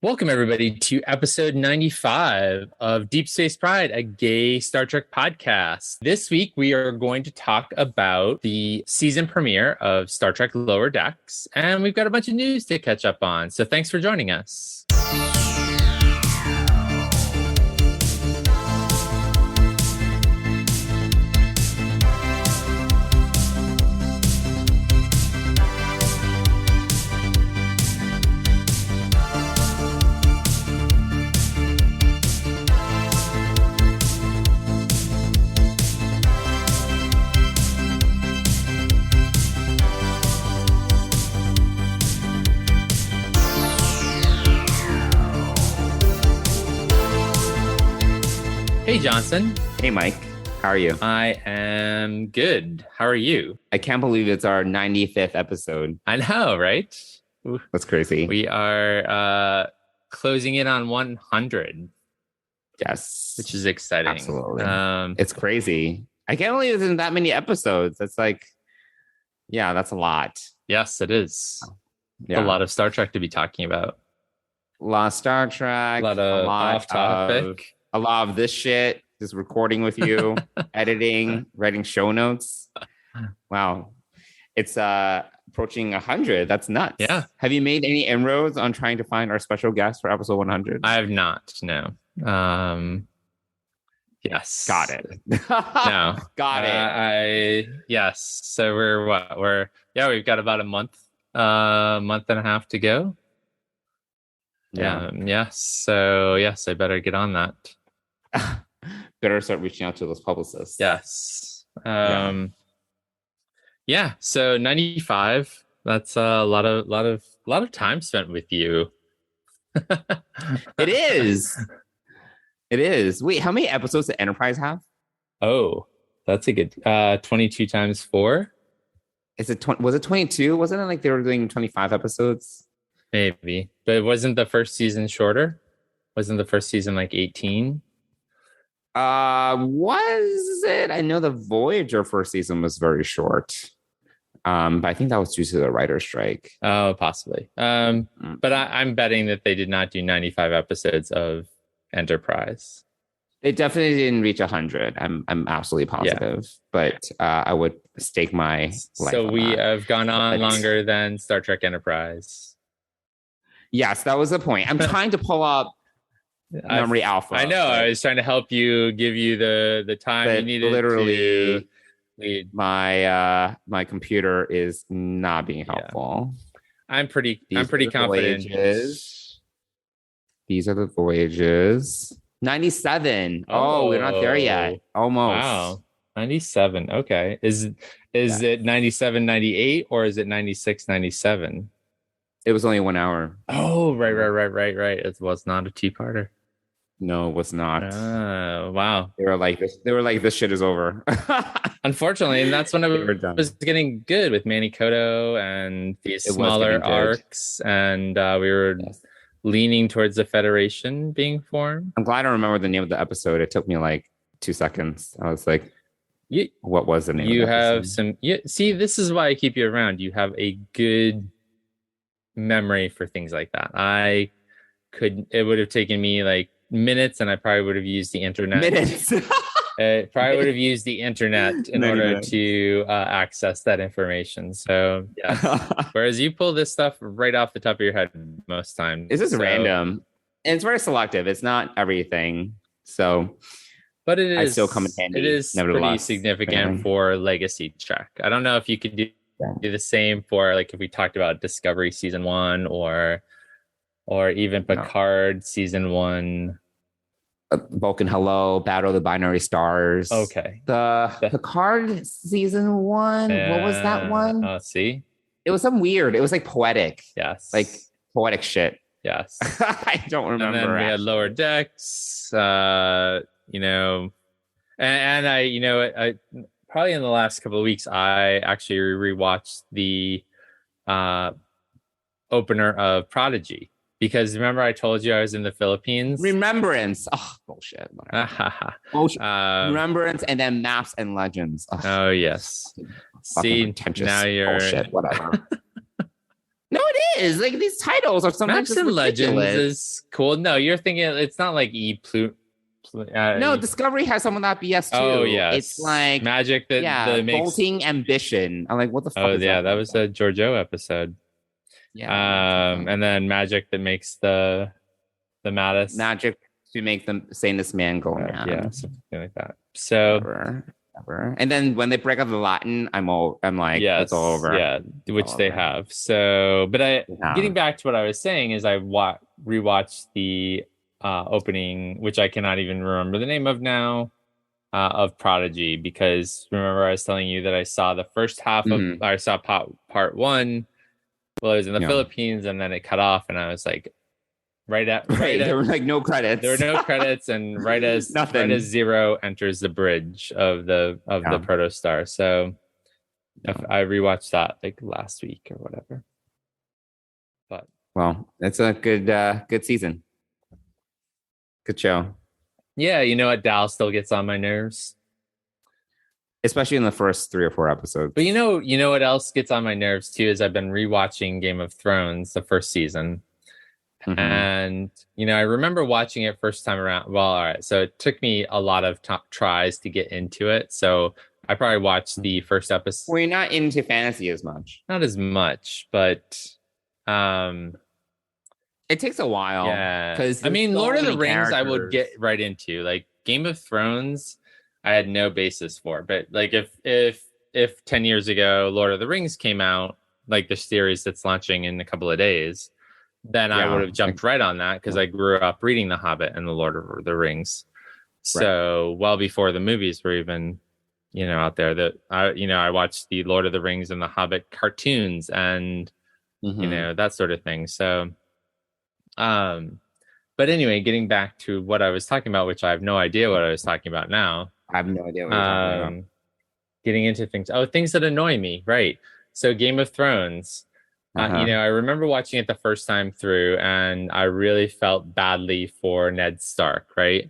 Welcome, everybody, to episode 95 of Deep Space Pride, a gay Star Trek podcast. This week, we are going to talk about the season premiere of Star Trek Lower Decks, and we've got a bunch of news to catch up on. So thanks for joining us. Hey, Johnson. Hey, Mike. How are you? I am good. How are you? I can't believe it's our 95th episode. I know, right? That's crazy. We are closing in on 100. Yes. Which is exciting. Absolutely. It's crazy. I can't believe it's in that many episodes. That's that's a lot. Yes, it is. Yeah. A lot of Star Trek to be talking about. A lot of Star Trek. A lot off topic. A lot of this shit, just recording with you, editing, writing show notes. Wow. It's approaching 100. That's nuts. Yeah. Have you made any inroads on trying to find our special guest for episode 100? I have not, no. Yes. Got it. No. Got it. Yes. So we've got about a month and a half to go. Yeah. Yes. So yes, I better get on that. Better start reaching out to those publicists. Yes. So 95. That's a lot of time spent with you. It is. It is. Wait, how many episodes did Enterprise have? Oh, that's a good 22 times 4. Was it 22? Wasn't it like they were doing 25 episodes? Maybe. But wasn't the first season shorter? Wasn't the first season like 18? Was it? I know the Voyager first season was very short. But I think that was due to the writer's strike. Oh, possibly. But I'm betting that they did not do 95 episodes of Enterprise. They definitely didn't reach 100. I'm absolutely positive. Yeah. But I would stake my life. So we that. have gone on longer than Star Trek Enterprise. Yes, that was the point. I'm trying to pull up Memory Alpha. I know. I was trying to help you, give you the time you needed. Literally, my computer is not being helpful. I'm pretty confident. These are the voyages. 97. Oh, we're not there yet. Almost. Wow. 97. Okay. Is it 97, 98, or is it 96, 97? It was only 1 hour. Oh, right. It was not a two-parter. No, it was not. Oh, wow. They were like, this shit is over. Unfortunately, and that's when it was getting good with Manny Koto and these smaller arcs, and we were leaning towards the Federation being formed. I'm glad I remember the name of the episode. It took me like 2 seconds. I was like, what was the name of the episode? See, this is why I keep you around. You have a good memory for things like that. It would have taken me like minutes, and I probably would have used the internet. Minutes. Probably would have used the internet in order to access that information. So yes. Whereas you pull this stuff right off the top of your head most times. It's just random. And it's very selective. It's not everything. So but it is, I still come in handy. It is pretty significant for Legacy Trek. I don't know if you could do the same for like if we talked about Discovery season 1 or even Picard season 1. Vulcan Hello, Battle of the Binary Stars. Okay. The Picard season 1. What was that one? See? It was some weird. It was like poetic. Yes. Like poetic shit. Yes. I don't remember. And then we had Lower Decks, and I probably in the last couple of weeks, I actually rewatched the opener of Prodigy. Because remember I told you I was in the Philippines? Remembrance. Oh, bullshit. Bullshit. Remembrance and then Maps and Legends. Oh, yes. See, now you're... Bullshit, whatever. No, it is. Like these titles are sometimes Maps just and Legends ridiculous. is cool. No, you're thinking it's not like No, Discovery has some of that BS too. Oh It's yes, like, Magic that makes. Bolting Ambition. I'm like, what the fuck Oh is yeah, that that was nonsense? a Giorgio episode. Yeah, And then Magic that makes the Mattis. Magic to make them saying this man go mad. Yeah, something like that. So Whatever. And then when they break up the Latin, I'm like, yes, it's all over. yeah, which they have. So, but getting back to what I was saying is I rewatched the opening, which I cannot even remember the name of now, of Prodigy, because remember I was telling you that I saw the first half of I saw part one while I was in the Philippines, and then it cut off, and I was like, there were like no credits. There were no credits, and right as Zero enters the bridge of the Protostar. So I rewatched that like last week or whatever. But it's a good season. Good show. Yeah, you know what? Dal still gets on my nerves, especially in the first 3 or 4 episodes. But you know what else gets on my nerves too is I've been rewatching Game of Thrones, the first season. Mm-hmm. And, I remember watching it first time around. Well, all right. So it took me a lot of tries to get into it. So I probably watched the first episode. Well, you're not into fantasy as much. Not as much, but it takes a while. Yeah. Because Lord of the Rings, I would get right into. Like Game of Thrones, I had no basis for. But like if 10 years ago Lord of the Rings came out, like the series that's launching in a couple of days, then I would have jumped right on that because I grew up reading The Hobbit and The Lord of the Rings. So well before the movies were even, out there, that I watched the Lord of the Rings and The Hobbit cartoons and, that sort of thing. So, but anyway, getting back to what I was talking about, which I have no idea what I was talking about now. I have no idea what you're talking about. Getting into things. Oh, things that annoy me. Right. So Game of Thrones. I remember watching it the first time through, and I really felt badly for Ned Stark, right?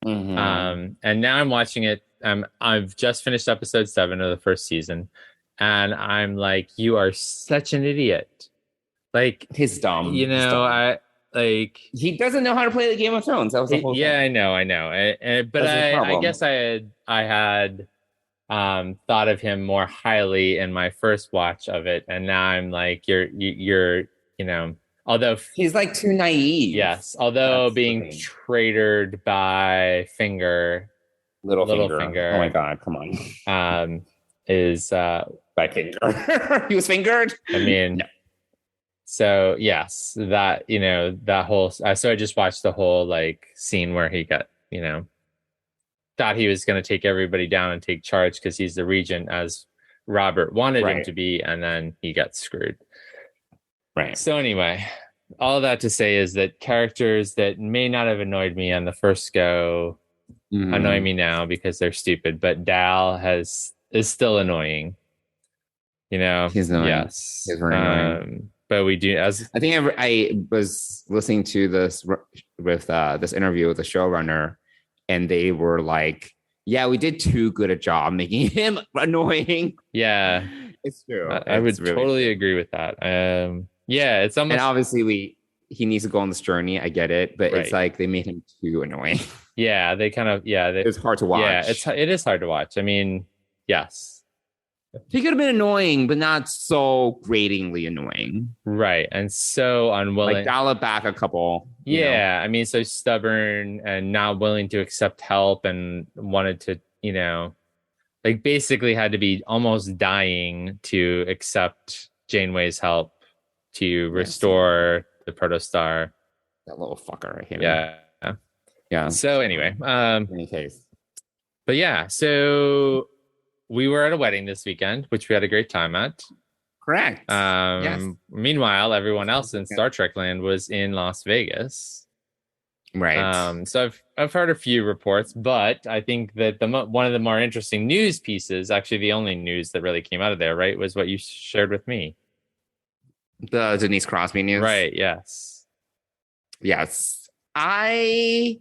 Mm-hmm. And now I'm watching it. I've just finished episode 7 of the first season, and I'm like, you are such an idiot. Like, he's dumb. He doesn't know how to play the Game of Thrones. That was the whole thing. I know. But I guess I had thought of him more highly in my first watch of it, and now I'm like, you're although he's like too naive. Yes, although that's being traitorred by Little Finger. Oh my God, come on. Is by Finger. He was fingered. I mean, no. So yes, that that whole. So I just watched the whole like scene where he got thought he was going to take everybody down and take charge because he's the regent, as Robert wanted him to be, and then he got screwed. Right. So anyway, all that to say is that characters that may not have annoyed me on the first go annoy me now because they're stupid. But Dal is still annoying. He's annoying. Yes, he's very annoying. But we do. As I think I was listening to this with this interview with the showrunner. And they were like, yeah, we did too good a job making him annoying. Yeah. It's true. I would really totally agree with that. Yeah, it's almost... And obviously he needs to go on this journey. I get it. But it's like they made him too annoying. Yeah, they kind of... Yeah. It's hard to watch. Yeah, it is hard to watch. I mean, yes. He could have been annoying, but not so gratingly annoying. Right. And so unwilling. Like dial it back a couple. Yeah. I mean, so stubborn and not willing to accept help and wanted to, like basically had to be almost dying to accept Janeway's help to restore the Protostar. That little fucker. I hate him. Yeah. Yeah. So anyway. In any case. But yeah, so... We were at a wedding this weekend, which we had a great time at. Correct. Yes. Meanwhile, everyone else in Star Trek land was in Las Vegas. Right. So I've heard a few reports, but I think that one of the more interesting news pieces, actually the only news that really came out of there, right, was what you shared with me. The Denise Crosby news. Right. Yes. Yes. I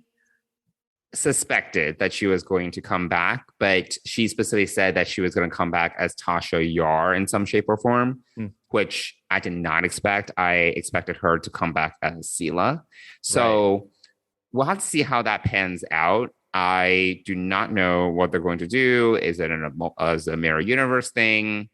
suspected that she was going to come back, but she specifically said that she was going to come back as Tasha Yar in some shape or form, which I did not expect. I expected her to come back as Sela. So we'll have to see how that pans out. I do not know what they're going to do. Is it as a mirror universe thing?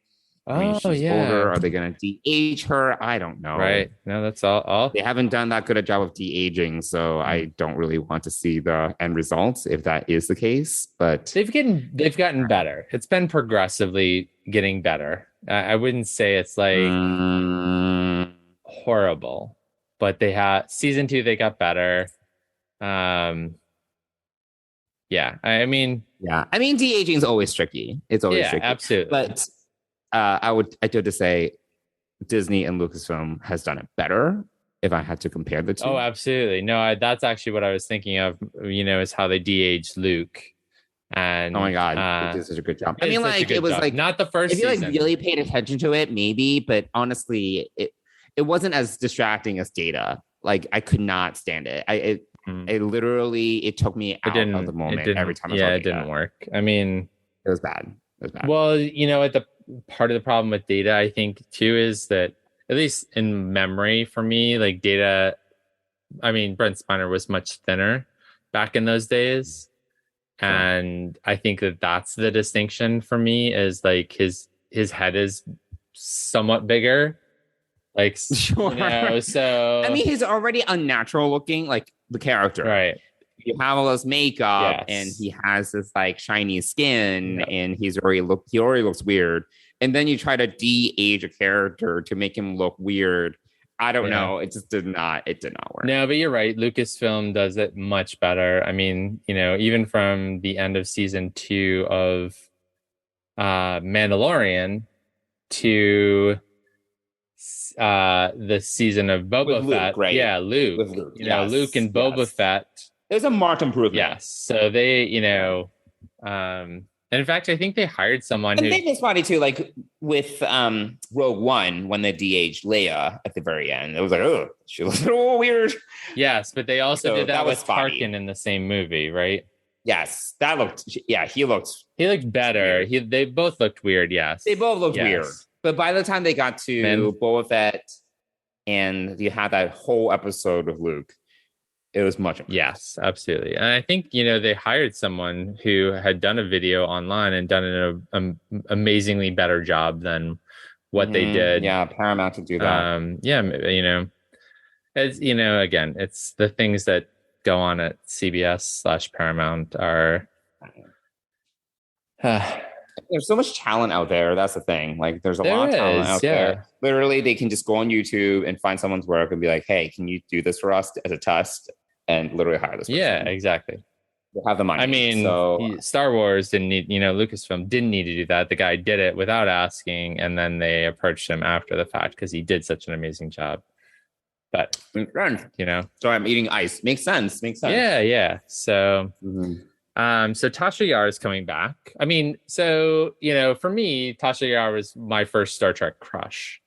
I mean, she's older. Are they going to de-age her? I don't know. Right. No, that's all. They haven't done that good a job of de-aging, so I don't really want to see the end results if that is the case. But they've gotten better. It's been progressively getting better. I wouldn't say it's like horrible, but they had season 2. They got better. Yeah. I mean, de-aging is always tricky. It's always tricky. Absolutely. But I do have to say Disney and Lucasfilm has done it better if I had to compare the two. Oh, absolutely. No, that's actually what I was thinking of, is how they de-aged Luke. And oh my God, they did such a good job. I mean, like, it was job. Like not the first if you like really paid attention to it, maybe, but honestly, it wasn't as distracting as Data. Like, I could not stand it. It literally, it took me out of the moment every time I saw Data. It didn't work. I mean, it was bad. Well, at the part of the problem with Data, I think too, is that at least in memory for me, like Data, I mean, Brent Spiner was much thinner back in those days. Sure. And I think that's the distinction for me, is like his head is somewhat bigger. Like, sure. So I mean, he's already unnatural looking, like the character. Right. You have all this makeup and he has this like shiny skin and he already looks weird. And then you try to de-age a character to make him look weird. I don't know. It did not work. No, but you're right. Lucasfilm does it much better. I mean, even from the end of season 2 of Mandalorian to the season of Boba Fett. Right? Yeah, Luke. With Luke. Luke and Boba Fett. There's a marked improvement. Yes. So they, and in fact, I think they hired someone who. I think it's funny too, like with Rogue One, when they de-aged Leia at the very end. It was like, oh, she looks a little weird. Yes, but they also did that with Tarkin in the same movie, right? Yes, that looked. Yeah, he looked better. They both looked weird. Yes, they both looked weird. But by the time they got to Boba Fett, and you had that whole episode with Luke, it was much improved. Yes, absolutely. And I think, they hired someone who had done a video online and done an amazingly better job than what they did. Yeah, Paramount to do that. It's, again, it's the things that go on at CBS/Paramount are. There's so much talent out there. That's the thing. Like, there's a lot of talent out there. Literally, they can just go on YouTube and find someone's work and be like, hey, can you do this for us as a test? And literally hire this person. Yeah, exactly. They have the money. I mean, Star Wars didn't need, Lucasfilm didn't need to do that. The guy did it without asking. And then they approached him after the fact because he did such an amazing job. But, sorry, I'm eating ice. Makes sense. Yeah. So, so Tasha Yar is coming back. I mean, so, for me, Tasha Yar was my first Star Trek crush.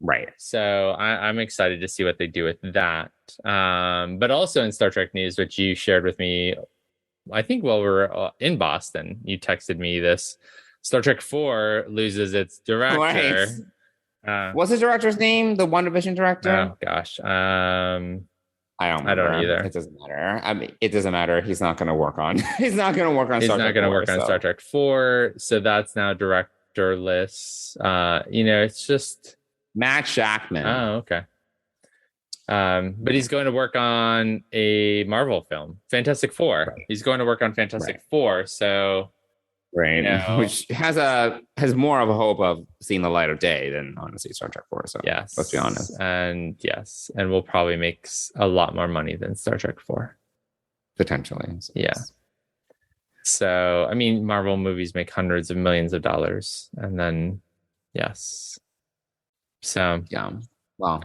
Right. So I'm excited to see what they do with that. But also in Star Trek news, which you shared with me, I think while we were in Boston, you texted me this. Star Trek 4 loses its director. Right. What's the director's name? The WandaVision director? Oh, gosh. I don't either. It doesn't matter. I mean, it doesn't matter. He's not going to work on. He's not going to work on. He's not going to work on Star Trek 4. So that's now directorless. It's just Matt Shackman. Oh, okay. But he's going to work on a Marvel film, Fantastic Four. Right. He's going to work on Fantastic Four. So, which has more of a hope of seeing the light of day than honestly Star Trek 4. So yes, let's be honest. And will probably make a lot more money than Star Trek 4. Potentially. Yeah. So, I mean, Marvel movies make hundreds of millions of dollars. And then, yes. So, yeah. Well,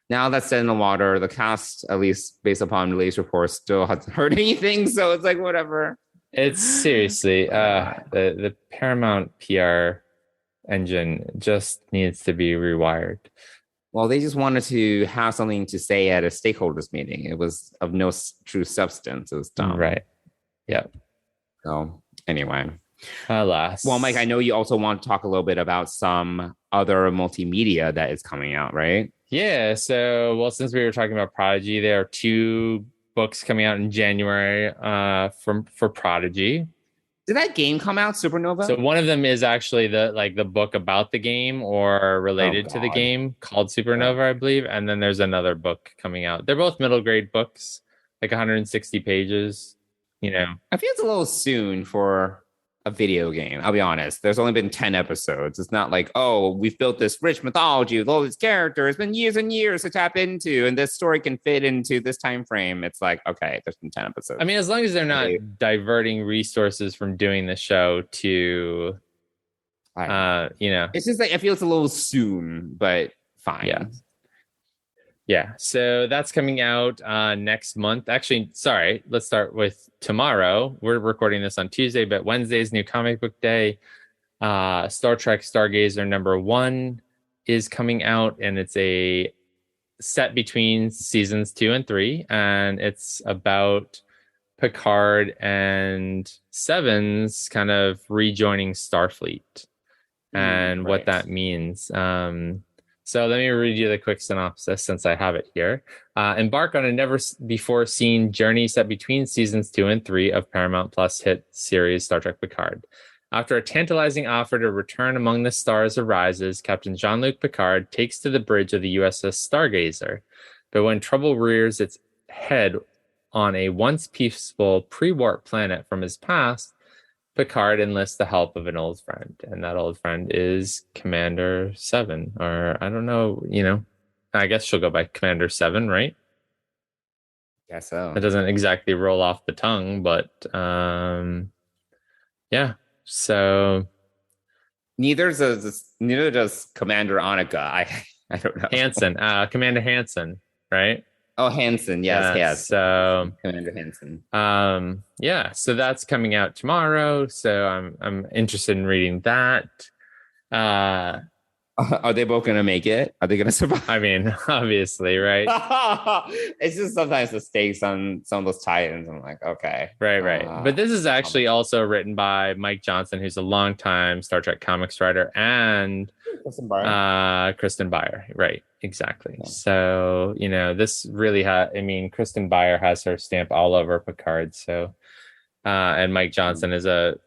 now that's dead in the water. The cast, at least based upon the latest reports, still hasn't heard anything. So it's like, whatever. It's seriously, the Paramount PR engine just needs to be rewired. Well, they just wanted to have something to say at a stakeholders meeting. It was of no true substance. It was dumb. Right. Yeah. So anyway. Alas. Well, Mike, I know you also want to talk a little bit about some other multimedia that is coming out, right? Yeah. So, well, since we were talking about Prodigy, there are two books coming out in January for Prodigy. Did that game come out, Supernova? So one of them is actually the book about the game or related to the game called Supernova, I believe. And then there's another book coming out. They're both middle grade books, like 160 pages, you know. I feel it's a little soon for a video game. I'll be honest. There's only been 10 episodes. It's not like, oh, we've built this rich mythology with all these characters. It's been years and years to tap into, and this story can fit into this time frame. It's like, okay, there's been 10 episodes. I mean, as long as they're not diverting resources from doing the show to, it's just like I feel it's a little soon, but fine. Yeah. Yeah, so that's coming out next month. Actually, sorry, let's start with tomorrow. We're recording this on Tuesday, but Wednesday's New Comic Book Day. Star Trek Stargazer #1 is coming out, and it's a set between seasons 2 and 3, and it's about Picard and Seven's kind of rejoining Starfleet and what that means. So let me read you the quick synopsis since I have it here. Embark on a never-before-seen journey set between seasons 2 and 3 of Paramount Plus hit series Star Trek Picard. After a tantalizing offer to return among the stars arises, Captain Jean-Luc Picard takes to the bridge of the USS Stargazer. But when trouble rears its head on a once peaceful pre-warp planet from his past, Picard enlists the help of an old friend, and that old friend is Commander 7, or I don't know, I guess she'll go by Commander 7, right? Guess so. It doesn't exactly roll off the tongue, but yeah. So neither does Commander Annika. I don't know. Hansen, Commander Hansen, right? Oh, Hansen, yes. So Commander Hansen. Yeah. So that's coming out tomorrow. So I'm interested in reading that. Are they both going to make it? Are they going to survive? I mean, obviously, right? It's just sometimes the stakes on some of those tie-ins. I'm like, okay. Right. But this is actually also written by Mike Johnson, who's a longtime Star Trek comics writer, and Kristen Beyer. Right. Exactly. Yeah. So, this really Kristen Beyer has her stamp all over Picard. So, and Mike Johnson is for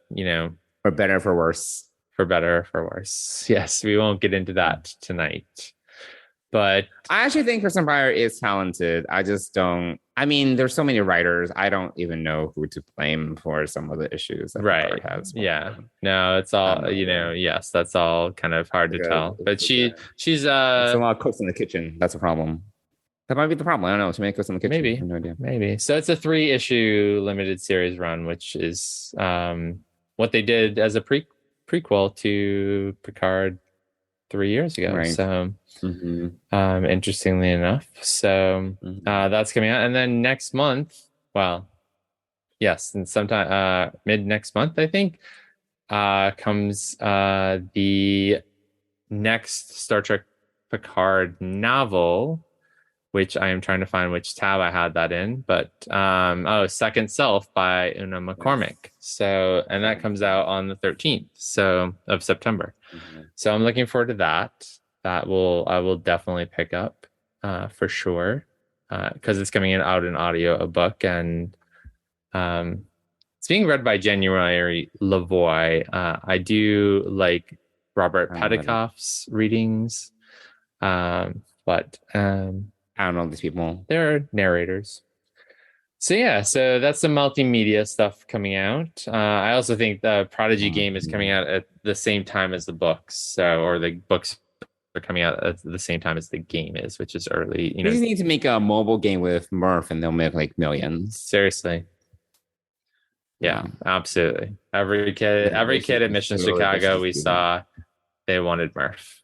better or for worse. For better or for worse. Yes, we won't get into that tonight. But I actually think Kristen Beyer is talented. I just don't. I mean, there's so many writers. I don't even know who to blame for some of the issues that Picard has. Yeah. No, it's all, yes, that's all kind of hard to tell. But she's it's a lot of cooks in the kitchen. That's a problem. That might be the problem. I don't know. Too many cooks in the kitchen. Maybe. I have no idea. Maybe. So it's a 3-issue limited series run, which is what they did as a prequel to Picard 3 years ago. Right. So interestingly enough. So that's coming out. And then next month, and sometime mid next month, I think, comes the next Star Trek Picard novel, which I am trying to find which tab I had that in, but Second Self by Una McCormick. Yes. So, and that comes out on the 13th of September. So I'm looking forward to that. I will definitely pick up for sure, because it's coming out in audio, a book, and it's being read by January Lavoie. I do like Robert Petikoff's readings, but I don't know these people. They're narrators. So that's some multimedia stuff coming out. I also think the Prodigy game is coming out at the same time as the books, or the books are coming out at the same time as the game is, which is early. You just need to make a mobile game with Murph, and they'll make like millions. Seriously. Yeah, absolutely. Every kid at Mission Chicago we saw, they wanted Murph.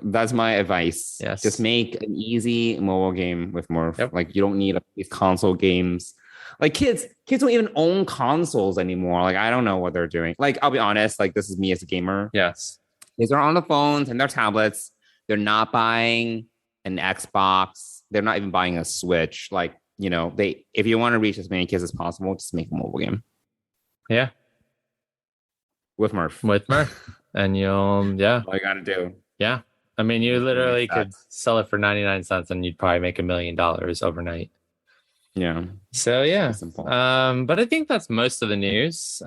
That's my advice. Yes. Just make an easy mobile game with Murph. Yep. Like, you don't need these console games. Like, kids don't even own consoles anymore. Like, I don't know what they're doing. Like, I'll be honest, like, this is me as a gamer. Yes. Kids are on the phones and their tablets. They're not buying an Xbox. They're not even buying a Switch. Like, if you want to reach as many kids as possible, just make a mobile game. Yeah. With Murph. And all you gotta do. Yeah. I mean, you literally could sell it for 99 cents and you'd probably make $1 million overnight. Yeah. So yeah. But I think that's most of the news.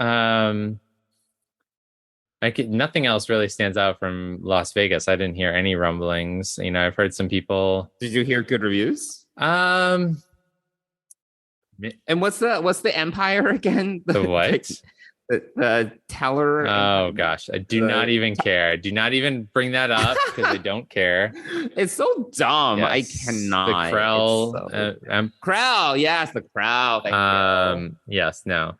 Nothing else really stands out from Las Vegas. I didn't hear any rumblings. I've heard some people. Did you hear good reviews? And what's the Empire again? The what? The teller. Oh gosh, I do not even care. Do not even bring that up because I don't care. It's so dumb. Yes. I cannot. The Krell. Krell. Yes, the Krell. Thank you. Yes. No.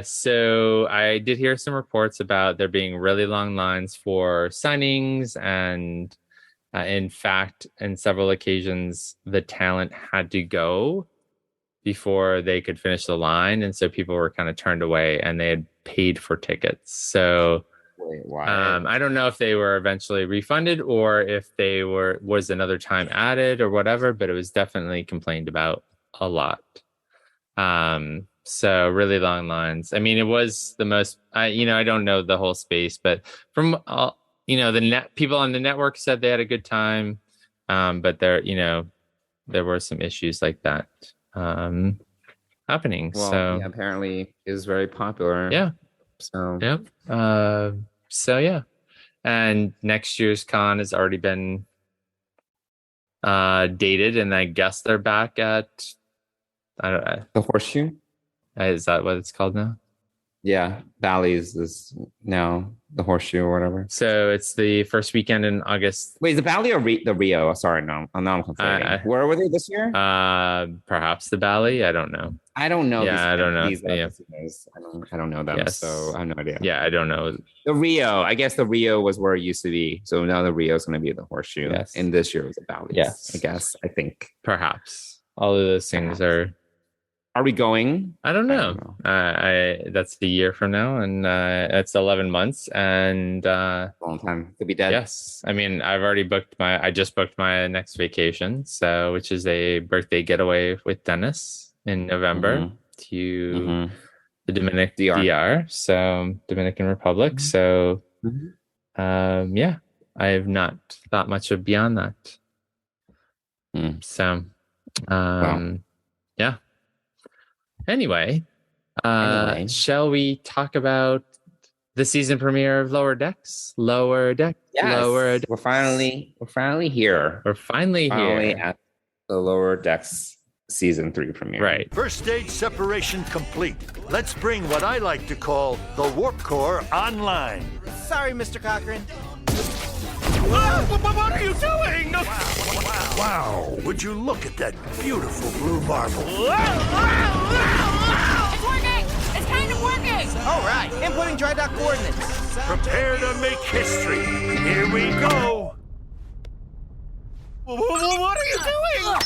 So I did hear some reports about there being really long lines for signings, and in fact, in several occasions, the talent had to go before they could finish the line, and so people were kind of turned away, and they had paid for tickets. So I don't know if they were eventually refunded or if they was another time added or whatever, but it was definitely complained about a lot. So really long lines. I mean, it was the most. I don't know the whole space, but from the people on the network said they had a good time, but there were some issues like that happening. Well, so apparently it was very popular. Yeah. So so yeah, and next year's con has already been dated, and I guess they're back at the Horseshoe. Is that what it's called now? Yeah, Bally's is now the Horseshoe or whatever. So it's the first weekend in August. Wait, is the Bally or the Rio? Sorry, no, I'm confusing. Where were they this year? Perhaps the Bally. I don't know. I don't know. Yeah, I don't know. I don't know them, yes. So I have no idea. Yeah, I don't know. The Rio. I guess the Rio was where it used to be. So now the Rio is going to be the Horseshoe. Yes. And this year was the Bally. Yes. I guess. I think. Perhaps. All of those things are. Are we going? I don't know. That's a year from now, and it's 11 months, and long time to be dead. Yes, I mean I just booked my next vacation, which is a birthday getaway with Dennis in November to the Dominican Republic. Mm-hmm. So, I have not thought much of beyond that. So, yeah. Anyway, shall we talk about the season premiere of Lower Decks? Lower Deck. Yes. Lower Decks. We're finally here. We're finally here at the Lower Decks season 3 premiere. Right. First stage separation complete. Let's bring what I like to call the Warp Core online. Sorry, Mr. Cochran. What are you doing? Wow. Would you look at that beautiful blue marble? It's working! It's kind of working! All right, inputting dry dock coordinates. Prepare to make history. Here we go. What are you doing?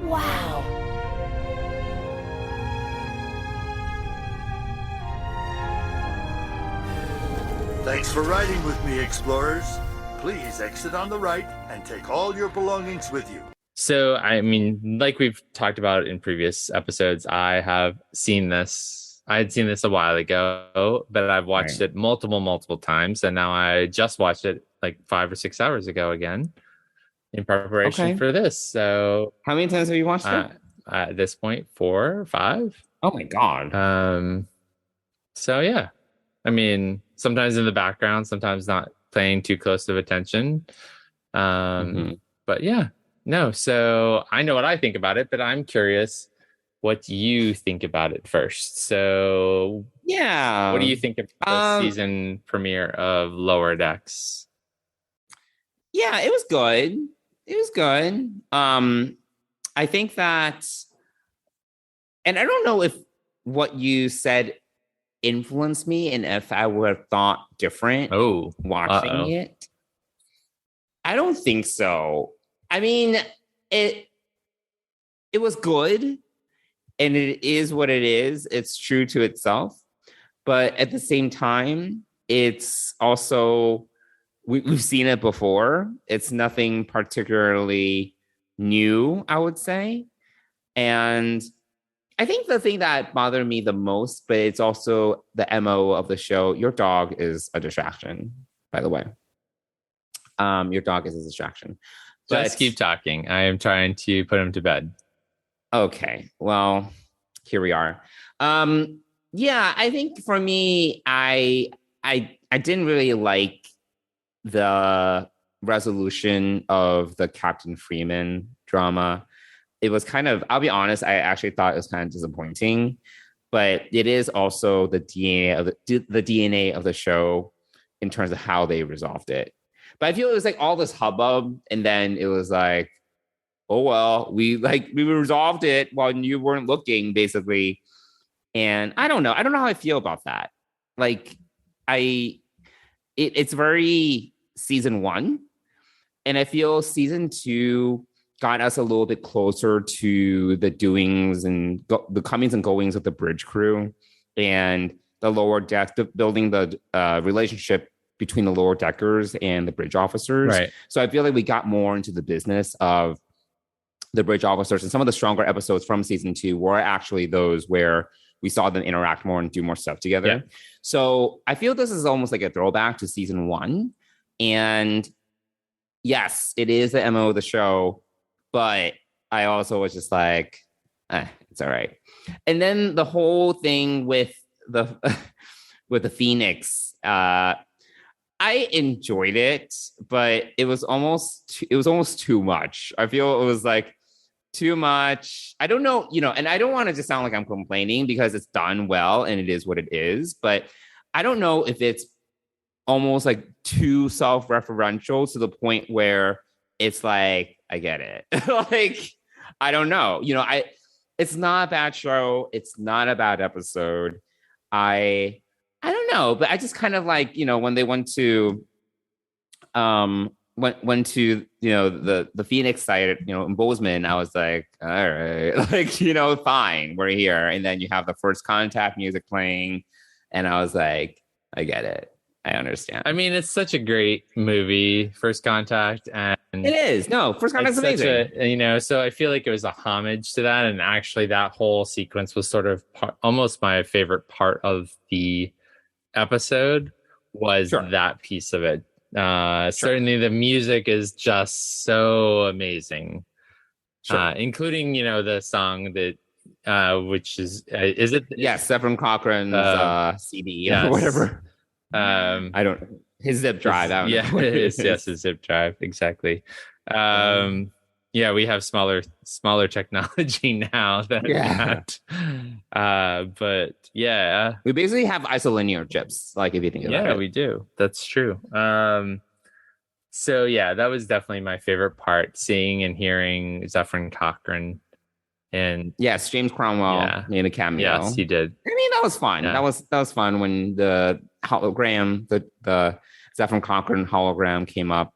Wow. Thanks for riding with me, explorers. Please exit on the right and take all your belongings with you. So, I mean, like we've talked about in previous episodes, I had seen this a while ago, but I've watched it multiple times. And now I just watched it like 5 or 6 hours ago again in preparation for this. So how many times have you watched it? At this point, 4 or 5. Oh my God. So yeah, I mean, sometimes in the background, sometimes not paying too close of attention. But yeah, no. So I know what I think about it, but I'm curious what you think about it first. So yeah, what do you think of the season premiere of Lower Decks? Yeah, it was good. I think that, and I don't know if what you said influenced me and if I would have thought different watching it. I don't think so. I mean, it was good. And it is what it is. It's true to itself. But at the same time, it's also, we've seen it before. It's nothing particularly new, I would say. And I think the thing that bothered me the most, but it's also the MO of the show, your dog is a distraction, by the way. Your dog is a distraction. Just keep talking. I am trying to put him to bed. Okay. Well, here we are. Yeah, I think for me, I didn't really like the resolution of the Captain Freeman drama. It was kind of, I'll be honest, I actually thought it was kind of disappointing, but it is also the DNA of the show in terms of how they resolved it. But I feel it was like all this hubbub, and then it was like, oh well, we resolved it while you weren't looking, basically. And I don't know how I feel about that. Like, it's very season 1, and I feel season 2 got us a little bit closer to the doings and the comings and goings of the bridge crew and the lower deck, building the relationship between the lower deckers and the bridge officers. Right. So I feel like we got more into the business of the bridge officers, and some of the stronger episodes from season 2 were actually those where we saw them interact more and do more stuff together. Yeah. So I feel this is almost like a throwback to season 1. And yes, it is the MO of the show, but I also was just like, it's all right. And then the whole thing with the Phoenix, I enjoyed it, but it was almost too much. I feel it was like too much. I don't know, and I don't want to just sound like I'm complaining because it's done well and it is what it is, but I don't know if it's almost like too self-referential to the point where it's like, I get it. Like, I don't know. It's not a bad show. It's not a bad episode. I don't know, but I just kind of like, when they went to the Phoenix site, in Bozeman, I was like, all right, like, fine, we're here. And then you have the First Contact music playing, and I was like, I get it. I understand. I mean, it's such a great movie, First Contact, and it is. No, First Contact's amazing. So I feel like it was a homage to that, and actually that whole sequence was sort of almost my favorite part of the episode was that piece of it. Certainly the music is just so amazing. Including, the song that which is it? Yes, Severin Cochran's CD or whatever. I don't know. His zip drive. I don't know. It is. Yes, his zip drive. Exactly. Yeah, we have smaller technology now than that. But yeah, we basically have isolinear chips. Like, if you think about it, yeah, we do. That's true. So yeah, that was definitely my favorite part, seeing and hearing Zefram Cochrane. And yes, James Cromwell made a cameo. Yes, he did. I mean, that was fun. Yeah. That was fun when the hologram, the Zefram Cochrane hologram came up.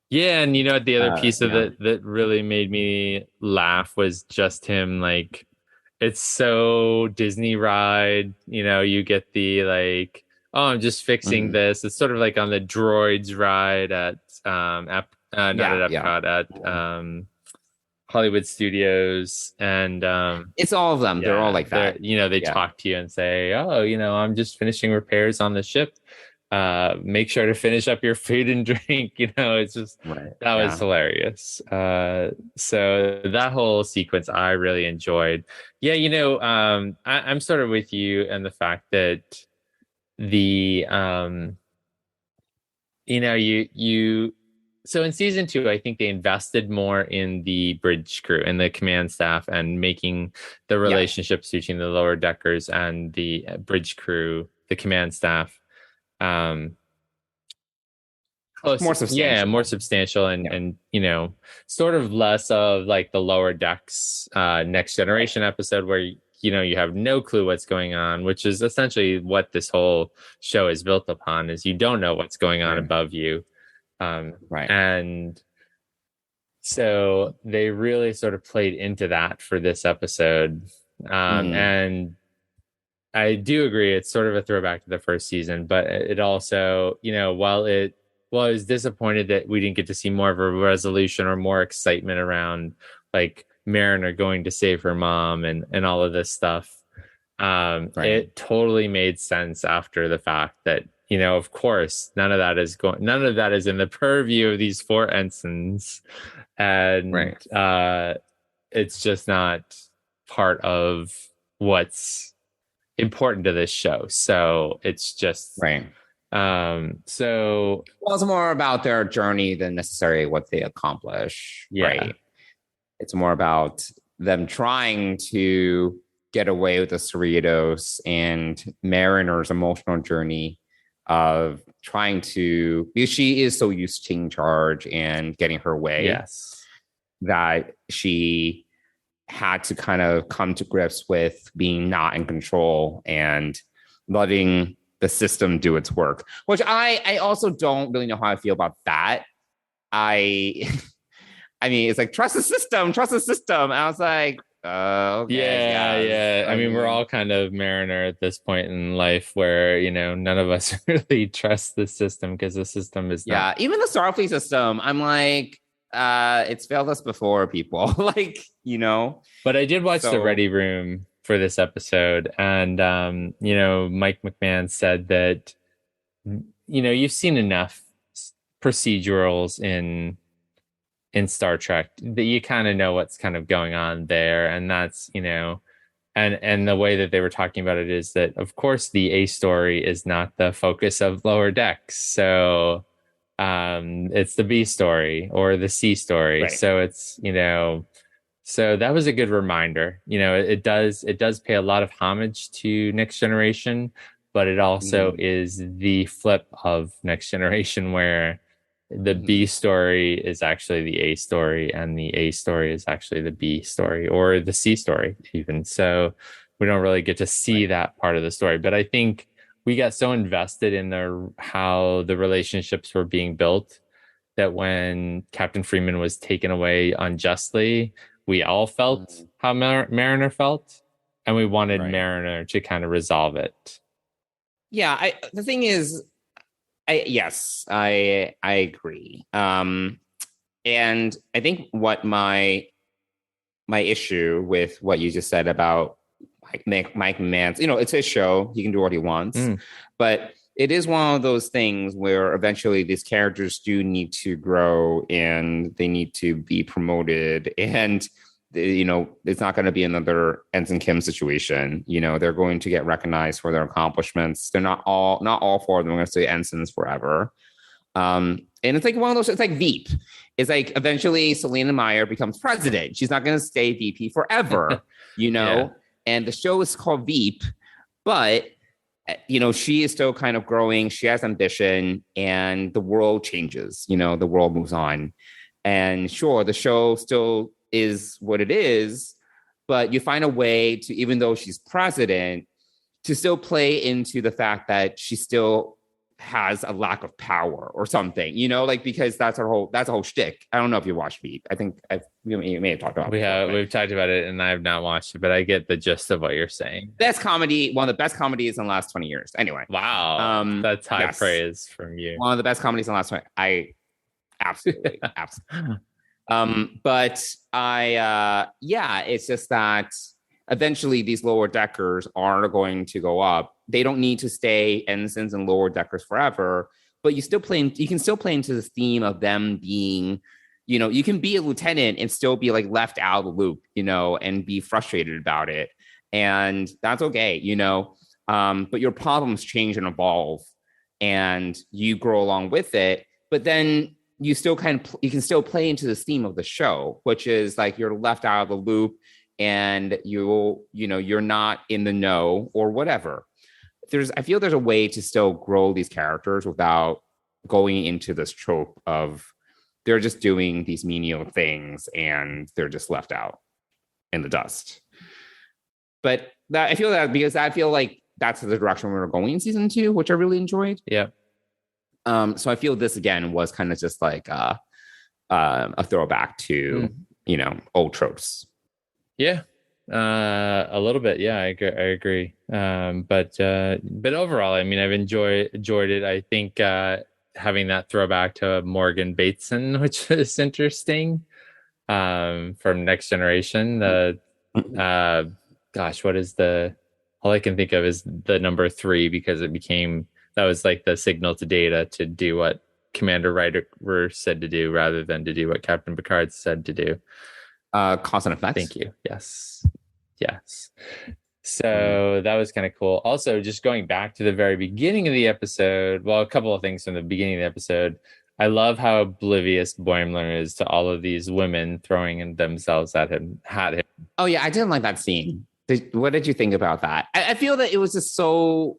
Yeah, and the other piece of it that really made me laugh was just him, like, it's so Disney ride. You get the like, oh, I'm just fixing this. It's sort of like on the Droids ride at at Epcot, at Hollywood Studios, and it's all of them. They're all like that. They talk to you and say, oh, I'm just finishing repairs on the ship. Make sure to finish up your food and drink. It's just that was hilarious. So that whole sequence I really enjoyed. Yeah, I'm sort of with you, and the fact that the so in season 2, I think they invested more in the bridge crew and the command staff, and making the relationships between the lower deckers and the bridge crew, the command staff, more substantial, and sort of less of like the lower decks Next Generation episode where you have no clue what's going on, which is essentially what this whole show is built upon, is you don't know what's going on above you. And so they really sort of played into that for this episode. And I do agree it's sort of a throwback to the first season, but it also, while I was disappointed that we didn't get to see more of a resolution or more excitement around like Mariner going to save her mom and all of this stuff. It totally made sense after the fact that, of course, none of that is in the purview of these 4 ensigns. And it's just not part of what's important to this show. So it's just so it's more about their journey than necessarily what they accomplish. It's more about them trying to get away with the Cerritos and Mariner's emotional journey of trying to, because she is so used to taking charge and getting her way, that she had to kind of come to grips with being not in control and letting the system do its work, which I also don't really know how I feel about that. I mean, it's like, trust the system. And I was like, I mean, we're all kind of Mariner at this point in life where, none of us really trust the system because the system is not. Even the Starfleet system, I'm like, it's failed us before, people. But I did watch the Ready Room for this episode, and Mike McMahon said that you've seen enough procedurals in Star Trek that you kind of know what's kind of going on there, and that's and the way that they were talking about it is that, of course, the A story is not the focus of Lower Decks, so it's the B story or the C story. So it's so that was a good reminder. It does pay a lot of homage to Next Generation, but it also is the flip of Next Generation, where the B story is actually the A story and the A story is actually the B story or the C story even. So we don't really get to see that part of the story, but I think we got so invested in how the relationships were being built that when Captain Freeman was taken away unjustly, we all felt how Mariner felt, and we wanted Mariner to kind of resolve it. Yeah, the thing is, I agree. And I think what my issue with what you just said about Mike McMahon's, it's his show, he can do what he wants, but it is one of those things where eventually these characters do need to grow and they need to be promoted, and it's not going to be another Ensign Kim situation. They're going to get recognized for their accomplishments. They're not all 4 of them are going to stay ensigns forever. And it's like one of those, it's like Veep. It's like eventually Selena Meyer becomes president. She's not going to stay VP forever, and the show is called Veep, but she is still kind of growing. She has ambition, and the world changes. The world moves on, and sure, the show still is what it is, but you find a way to, even though she's president, to still play into the fact that she still has a lack of power or something, because that's a whole shtick. I don't know if you watched Veep. I think you may have talked about it. We've talked about it, and I have not watched it, but I get the gist of what you're saying. Best comedy, one of the best comedies in the last 20 years. Anyway. Wow. That's high praise from you. One of the best comedies in the last 20. Absolutely. But it's just that eventually these lower deckers are going to go up. They don't need to stay ensigns and lower deckers forever, but you can still play into this theme of them being, you can be a lieutenant and still be like left out of the loop, and be frustrated about it. And that's okay, but your problems change and evolve and you grow along with it. But then you can still play into this theme of the show, which is like you're left out of the loop and you're not in the know or whatever. I feel there's a way to still grow these characters without going into this trope of they're just doing these menial things and they're just left out in the dust. But I feel that because I feel like that's the direction we were going in season 2, which I really enjoyed. Yeah. So I feel this again was kind of just like a throwback to old tropes. Yeah. A little bit, yeah, I agree. But overall, I mean, I've enjoyed it. I think having that throwback to Morgan Bateson, which is interesting. From Next Generation, the gosh, what is the all I can think of is the number 3 because it became that was like the signal to Data to do what Commander Ryder said to do rather than to do what Captain Picard said to do. Cause and effect. Thank you. Yes. So that was kind of cool. Also, just going back to the very beginning of the episode, well, a couple of things from the beginning of the episode. I love how oblivious Boimler is to all of these women throwing themselves at him. Oh yeah, I didn't like that scene. What did you think about that? I feel that it was just so.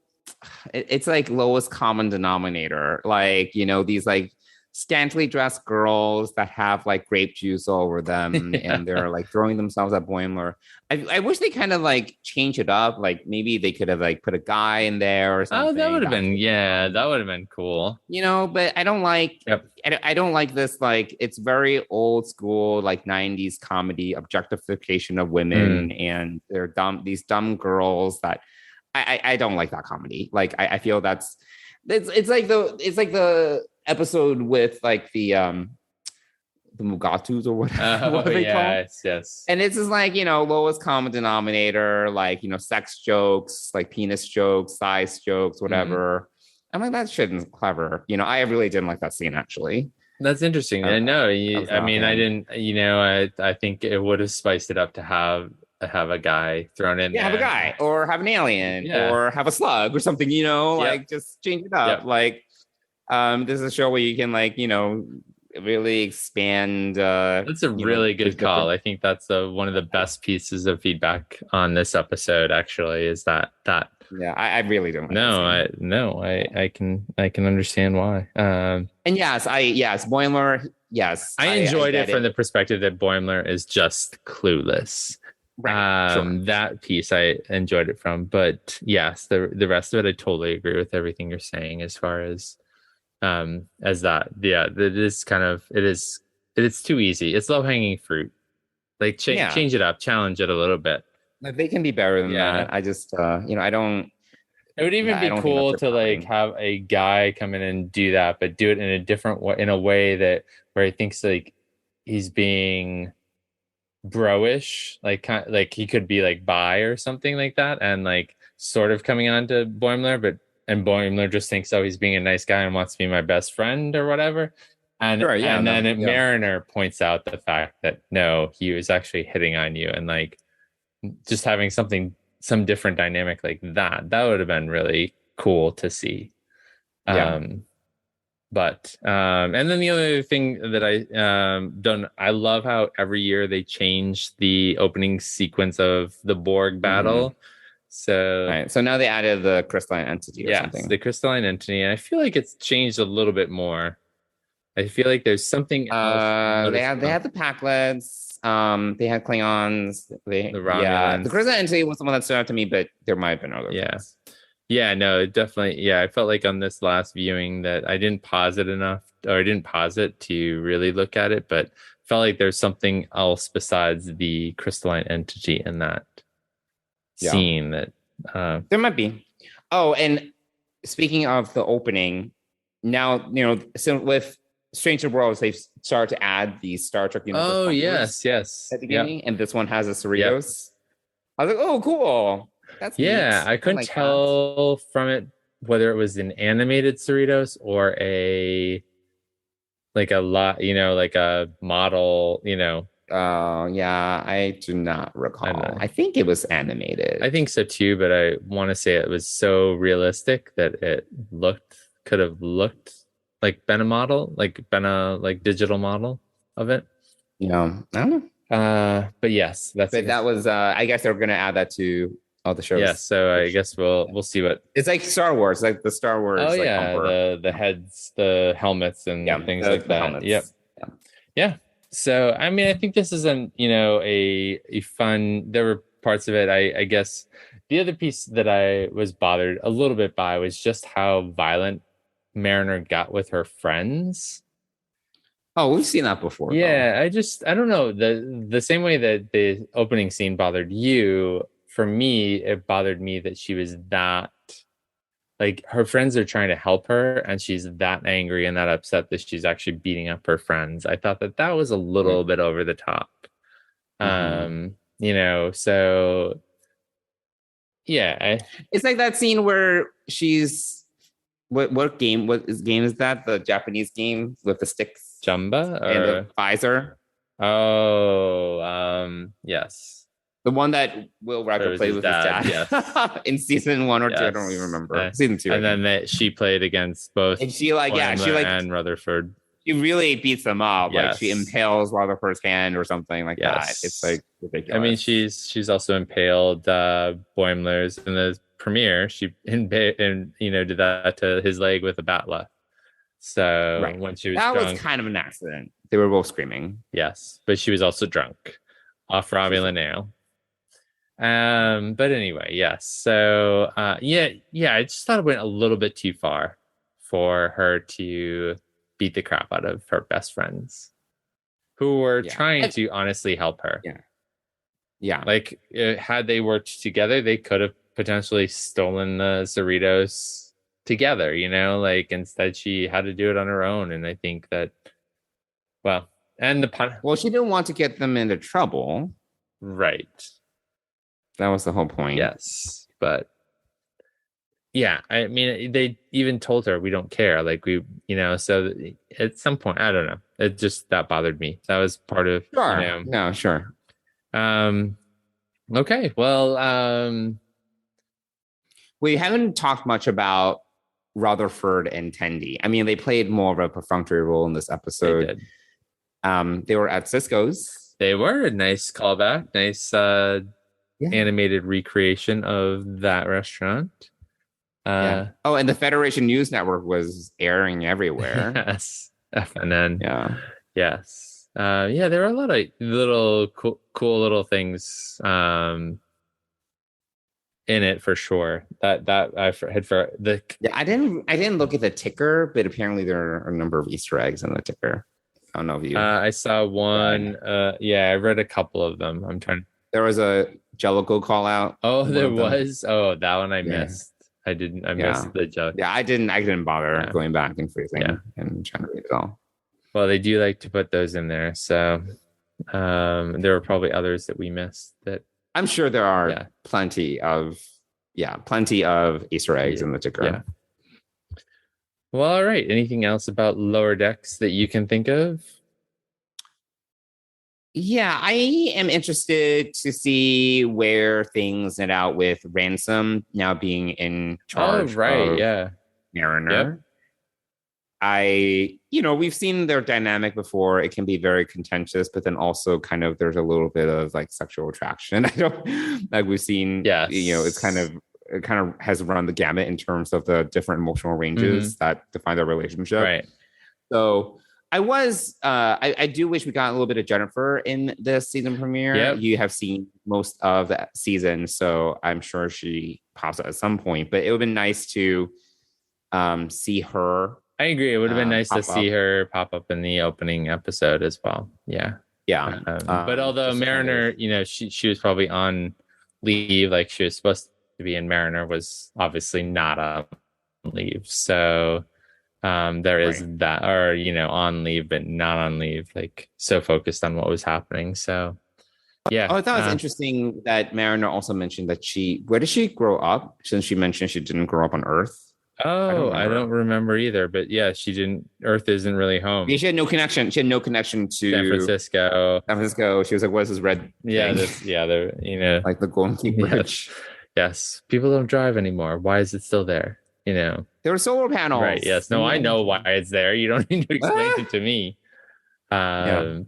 It's like lowest common denominator. Like, you know, these like scantily dressed girls that have like grape juice all over them and they're like throwing themselves at Boimler. I wish they kind of like change it up. Like maybe they could have like put a guy in there or something. Oh, that would have been, that would have been cool. You know, but I don't like, I don't like this. Like it's very old school, like 90s comedy objectification of women and they're these dumb girls that I don't like that comedy. Like I feel it's like the episode with like the Mugatus or whatever what they call. Yes. And it's just like, you know, lowest common denominator, like, you know, sex jokes, like penis jokes, size jokes, whatever. I'm like, that shit is clever. You know, I really didn't like that scene actually. That's interesting. I know. I mean, I didn't, you know, I think it would have spiced it up to have a guy thrown in there. Have a guy or have an alien or have a slug or something, you know, like just change it up. Like, this is a show where you can like, you know, really expand. That's a really good call. I think that's one of the best pieces of feedback on this episode. Actually, is that. Yeah, I really don't. I can understand why. And yes, Boimler. Yes, I enjoyed it from the perspective that Boimler is just clueless. Right. Sure. That piece I enjoyed it from, but yes, the rest of it I totally agree with everything you're saying as far as that. Yeah, it is kind of it is too easy. It's low hanging fruit. Like change it up, challenge it a little bit. Like they can be better than that. I just you know, I don't. It would even be cool to like have a guy come in and do that, but do it in a different way, in a way that where he thinks like he's being bro-ish, like kind of, like he could be like bi or something like that, and like sort of coming on to Boimler, and Boimler just thinks, oh, he's being a nice guy and wants to be my best friend or whatever. And Mariner points out the fact that no, he was actually hitting on you, and like just having some different dynamic like that would have been really cool to see. But and then the other thing that I love how every year they change the opening sequence of the Borg battle. So now they added the crystalline entity or something. The crystalline entity, and I feel like it's changed a little bit more. I feel like there's something else. They had the Packlets. They had Klingons. The Romulans. The crystalline entity was the one that stood out to me, but there might have been other things. Yeah, no, definitely. Yeah, I felt like on this last viewing that I didn't pause it enough, or I didn't pause it to really look at it, but felt like there's something else besides the crystalline entity in that scene that there might be. Oh, and speaking of the opening, now, you know, so with Stranger Worlds, they've started to add the Star Trek universe. Oh, yes. At the beginning, and this one has a Cerritos. I was like, oh, cool. That's neat. I couldn't tell from it whether it was an animated Cerritos or a model, you know. I do not recall. I think it was animated. I think so too, but I want to say it was so realistic that it could have looked like been a model, like digital model of it. I don't know. But yes, that was. I guess they're going to add that to all the shows. Yes, so I guess we'll see what it's like. Star Wars, like the Star Wars. Oh the heads, the helmets, and things like that. Helmets. Yeah. So I mean, I think this is a fun. There were parts of it. I guess the other piece that I was bothered a little bit by was just how violent Mariner got with her friends. Oh, we've seen that before. Yeah, I don't know. The same way that the opening scene bothered you, for me, it bothered me that she was that, like, her friends are trying to help her and she's that angry and that upset that she's actually beating up her friends. I thought that was a little bit over the top. So yeah, it's like that scene where she's what game is that? The Japanese game with the sticks, Jumba and the visor. Yes, the one that Will Riker played with his dad. Yes. In season 1 or 2, I don't even remember. Season 2, and then that she played against both. And she and Rutherford. She really beats them up. Yes. Like she impales Rutherford's hand or something like that. It's like ridiculous. I mean, she's also impaled Boimler's in the premiere. She did that to his leg with a batla. So when she was drunk, was kind of an accident. They were both screaming. Yes, but she was also drunk off Romulan ale. But anyway, yes. So I just thought it went a little bit too far for her to beat the crap out of her best friends who were trying to honestly help her. Yeah. Like, had they worked together, they could have potentially stolen the Cerritos together, like, instead she had to do it on her own. And I think that, she didn't want to get them into trouble. Right. That was the whole point. Yes. But yeah, I mean, they even told her we don't care. Like, so at some point, I don't know. It just, that bothered me. That was part of, Sure. No, sure. Okay. Well, we haven't talked much about Rutherford and Tendi. I mean, they played more of a perfunctory role in this episode. They did. They were at Cisco's. They were. A nice callback. Nice animated recreation of that restaurant. And the Federation News Network was airing everywhere. Yes. FNN. Yeah. Yes. There were a lot of little cool little things in it for sure. That I had for the. Yeah, I didn't look at the ticker, but apparently there are a number of Easter eggs in the ticker. I don't know if you. I saw one. I read a couple of them. I'm trying. There was a Jellicle call out. Oh, there was. Oh, that one I missed. I missed the joke. Yeah, I didn't bother going back and freezing and trying to read it all. Well, they do like to put those in there. So there were probably others that we missed that. I'm sure there are plenty of Easter eggs in the ticker. Yeah. Well, all right. Anything else about Lower Decks that you can think of? Yeah, I am interested to see where things net out with Ransom now being in charge. Oh, right. Of Mariner. Yep. We've seen their dynamic before. It can be very contentious, but then also kind of there's a little bit of like sexual attraction. I don't like we've seen. Yes. It kind of has run the gamut in terms of the different emotional ranges that define their relationship. Right. So I do wish we got a little bit of Jennifer in this season premiere. Yep. You have seen most of that season, so I'm sure she pops up at some point. But it would have been nice to see her. I agree. It would have been nice to see her pop up in the opening episode as well. Yeah. Yeah. But although Mariner, she was probably on leave, like she was supposed to be, and Mariner was obviously not on leave. So there is that, or on leave but not on leave, like so focused on what was happening. So I thought it was interesting that Mariner also mentioned that where did she grow up, since she mentioned she didn't grow up on Earth. I don't remember either, but yeah, she didn't. Earth isn't really home. Yeah, she had no connection to San Francisco. She was like, "What's this red?" Yeah, like the Golden Gate Bridge. Yes, people don't drive anymore. Why is it still there? There were solar panels. Right. Yes. No, I know why it's there. You don't need to explain it to me. There's.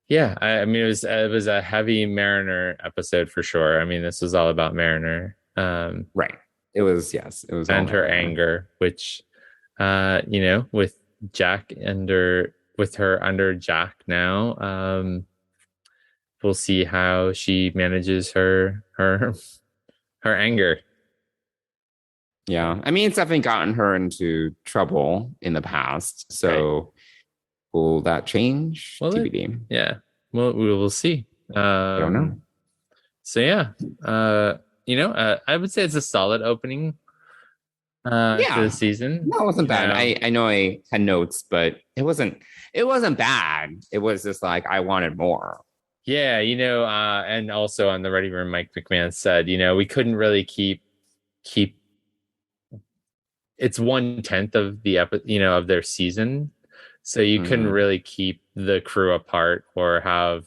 Yeah. I mean, it was a heavy Mariner episode for sure. I mean, this was all about Mariner. Right. It was. Yes. It was. And her anger, which, with Jack with her under Jack now, we'll see how she manages her anger. Yeah. I mean, it's definitely gotten her into trouble in the past. So will that change? Well, TBD. Yeah. Well, we will see. I don't know. So yeah, I would say it's a solid opening to the season. No, it wasn't bad. I know I had notes, but it wasn't bad. It was just like I wanted more. Yeah, and also on the Ready Room, Mike McMahon said, we couldn't really keep it's 1/10 of the of their season, so you couldn't really keep the crew apart or have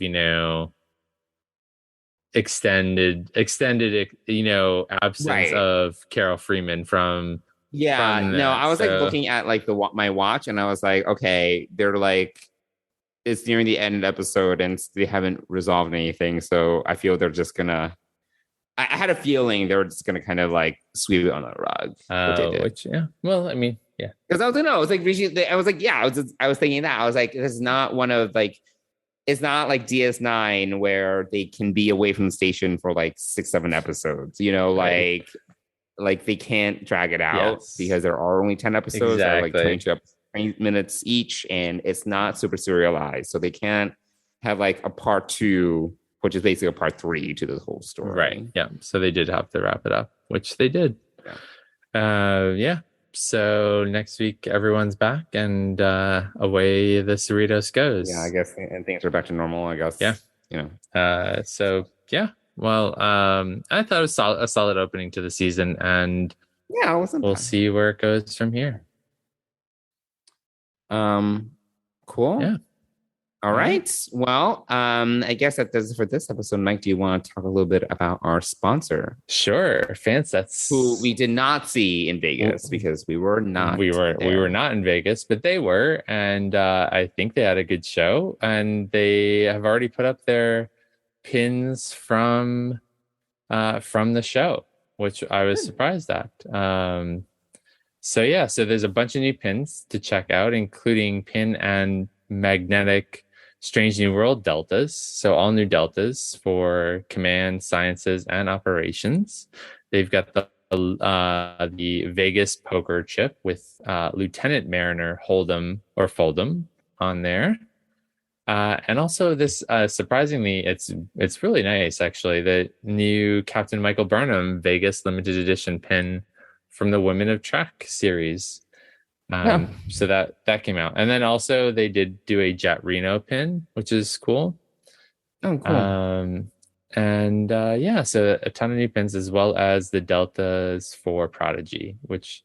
extended absence of Carol Freeman from I was like looking at like my watch, and I was like, okay, they're like, it's nearing the end of the episode and they haven't resolved anything, so I feel they're just gonna I had a feeling they were just gonna kind of like sweep it on the rug. Well, I mean, yeah, because I was like, no, I was like reaching, I was like, yeah, I was thinking that I was like, this is not one of like, it's not like DS9 where they can be away from the station for like 6-7 episodes, like they can't drag it out because there are only 10 episodes that are like 20 minutes each, and it's not super serialized, so they can't have like a part 2, which is basically a part 3 to the whole story. Right. Yeah. So they did have to wrap it up, which they did. Yeah. So next week everyone's back and away the Cerritos goes. Yeah, I guess, and things are back to normal, I guess. Yeah. So yeah. Well, I thought it was a solid opening to the season, and we'll see where it goes from here. Cool. Yeah. All right. Well, I guess that does it for this episode. Mike, do you want to talk a little bit about our sponsor? Sure. Fansets, who we did not see in Vegas because we were not. We were not in Vegas, but they were, and I think they had a good show, and they have already put up their pins from the show, which I was surprised at. So there's a bunch of new pins to check out, including pin and magnetic Strange New World deltas. So all new deltas for command, sciences, and operations. They've got the Vegas poker chip with Lieutenant Mariner Hold'em or Fold'em on there. And also this, surprisingly, it's really nice, actually. The new Captain Michael Burnham Vegas limited edition pin from the Women of Trek series. So that came out. And then also they did do a Jet Reno pin, which is cool. Oh, cool. So a ton of new pins, as well as the deltas for Prodigy, which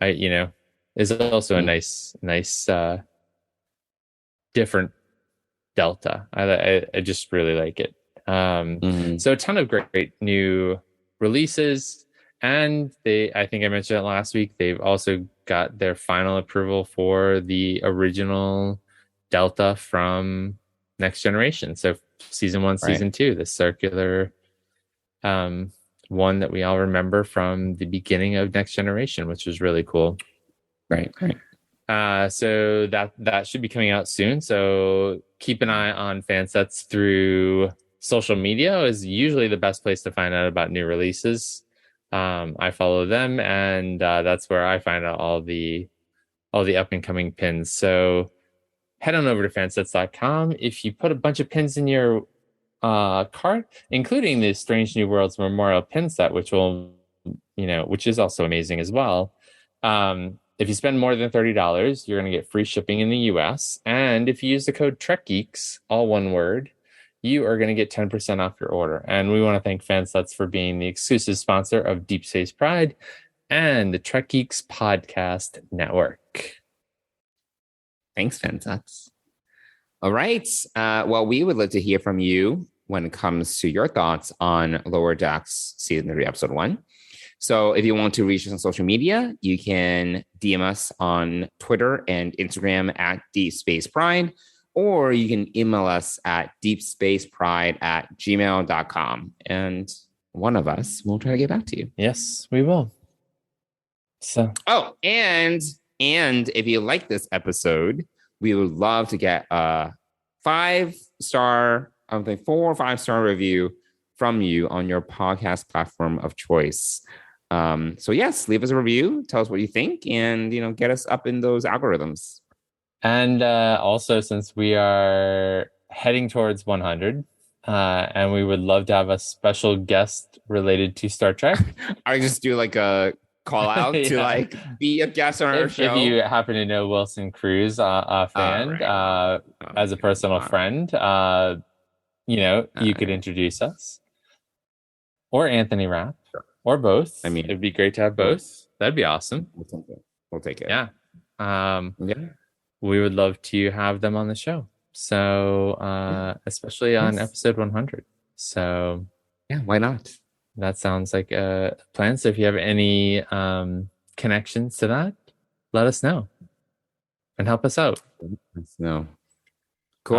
is also a nice different delta. I just really like it. So a ton of great new releases. And I think I mentioned it last week, they've also got their final approval for the original Delta from Next Generation. So season 1, season 2, the circular one that we all remember from the beginning of Next Generation, which was really cool. Right. So that should be coming out soon. So keep an eye on Fansets through social media is usually the best place to find out about new releases. I follow them, and that's where I find out all the up and coming pins. So head on over to fansets.com. If you put a bunch of pins in your cart, including the Strange New Worlds Memorial pin set, which is also amazing as well. If you spend more than $30, you're going to get free shipping in the US. And if you use the code TrekGeeks, all one word, you are going to get 10% off your order. And we want to thank Fansets for being the exclusive sponsor of Deep Space Pride and the Trek Geeks Podcast Network. Thanks, Fansets. All right. Well, we would love to hear from you when it comes to your thoughts on Lower Decks Season 3, Episode 1. So if you want to reach us on social media, you can DM us on Twitter and Instagram at Deep Space Pride, or you can email us at deepspacepride@gmail.com. And one of us will try to get back to you. Yes, we will. So. Oh, and if you like this episode, we would love to get a 4 or 5 star review from you on your podcast platform of choice. So yes, leave us a review. Tell us what you think, and get us up in those algorithms. And also, since we are heading towards 100, and we would love to have a special guest related to Star Trek. I just do like a call out to be a guest on our show. If you happen to know Wilson Cruz offhand, as a personal friend, you could introduce us, or Anthony Rapp, or both. I mean, it'd be great to have both. That'd be awesome. We'll take it. Yeah. We would love to have them on the show. So, especially on episode 100. So, yeah, why not? That sounds like a plan. So if you have any connections to that, let us know and help us out. No. Cool.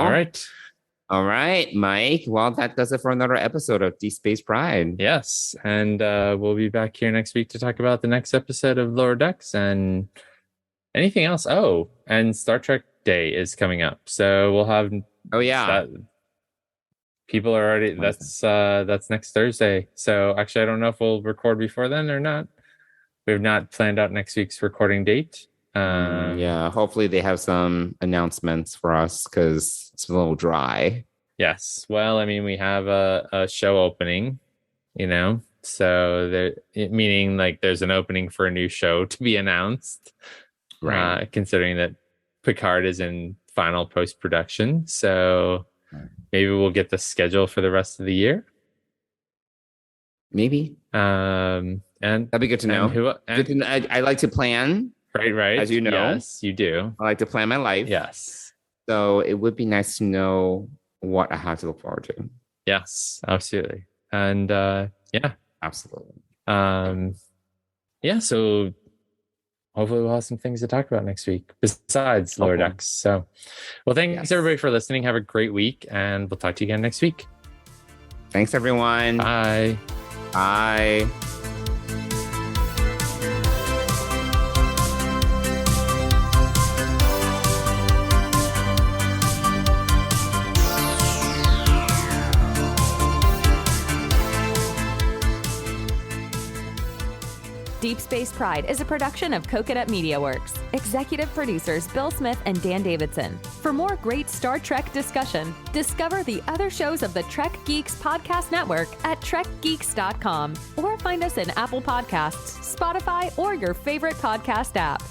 All right, Mike. Well, that does it for another episode of Deep Space Pride. Yes. And we'll be back here next week to talk about the next episode of Lower Decks and anything else. Oh, and Star Trek Day is coming up. So we'll have... Oh, yeah. People are already... That's next Thursday. So actually, I don't know if we'll record before then or not. We have not planned out next week's recording date. Hopefully they have some announcements for us because it's a little dry. Yes. Well, I mean, we have a show opening, so meaning like there's an opening for a new show to be announced, right? Considering that Picard is in final post-production. So maybe we'll get the schedule for the rest of the year. Maybe. And that'd be good to know. I like to plan. Right. As you know. Yes, you do. I like to plan my life. Yes. So it would be nice to know what I have to look forward to. Yes, absolutely. And absolutely. So hopefully we'll have some things to talk about next week besides Lower Decks. So, well, thanks everybody for listening. Have a great week, and we'll talk to you again next week. Thanks, everyone. Bye. Bye. Deep Space Pride is a production of Coconut Media Works. Executive producers Bill Smith and Dan Davidson. For more great Star Trek discussion, discover the other shows of the Trek Geeks Podcast Network at trekgeeks.com or find us in Apple Podcasts, Spotify, or your favorite podcast app.